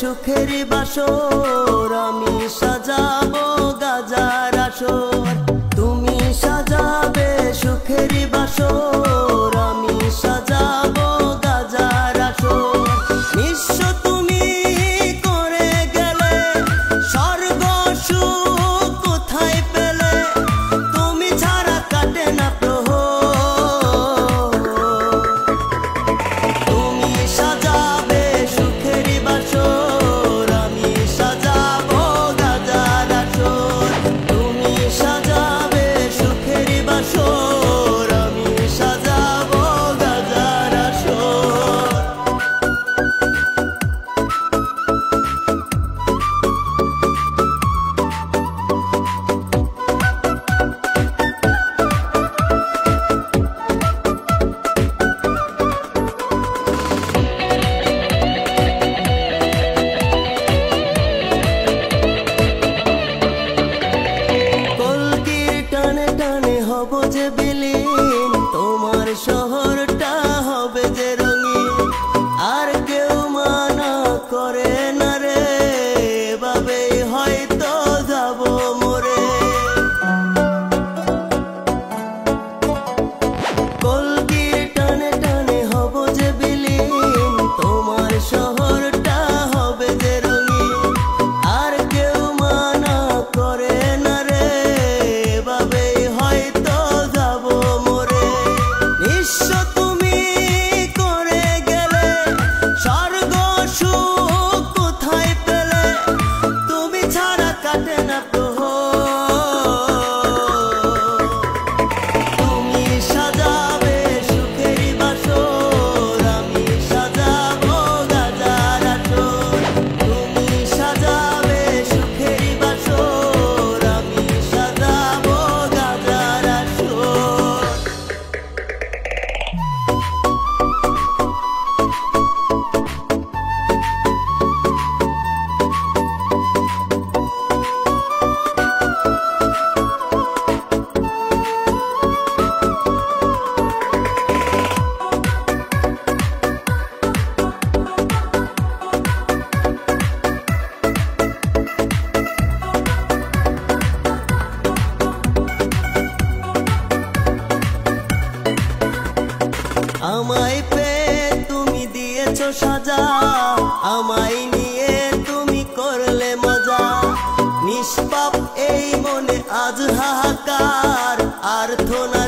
সুখের বাসর, আমি সাজাবো গাজার আসর। তুমি সাজাবে সুখের বাসর, আমি সাজাবো গাজার আসর। নিঃস্ব তুমি করে গেলে, স্বর্গ সুখ কোথায় পেলে? তুমি ছাড়া কাটে না প্রহর। তুমি সাজাবে সুখের বাসর, আমি সাজাবো গাজার আসর। তুমি সাজাবে সুখের বাসর, আমি সাজাবো গাজার আসর। কলকির টানে টানে হব যে বিলীন, তোমার শহরটা হবে যে রঙিন। আর কেউ মানা করে না রে, এভাবেই হয়তো যাব মরে। কলকির টানে টানে হব যে বিলীন, তোমার শহরটা হবে যে রঙিন। আর কেউ মানা করে না রে, এভাবেই হয়তো যাব মরে। নিঃস্ব তুমি করে গেলে, স্বর্গ সুখ কোথায় পেলে? তুমি ছাড়া কাটে না প্রহর। তুমি সাজাবে সুখের বাসর, আমি সাজাবো গাজার আসর। তুমি সাজাবে সুখের বাসর, আমি সাজাবো গাজার আসর। আমায় পেয়ে তুমি দিয়েছো সাজা, আমায় নিয়ে তুমি করলে মজা। নিষ্পাপ এই মনে আজ হাহাকার, আর্তনাদ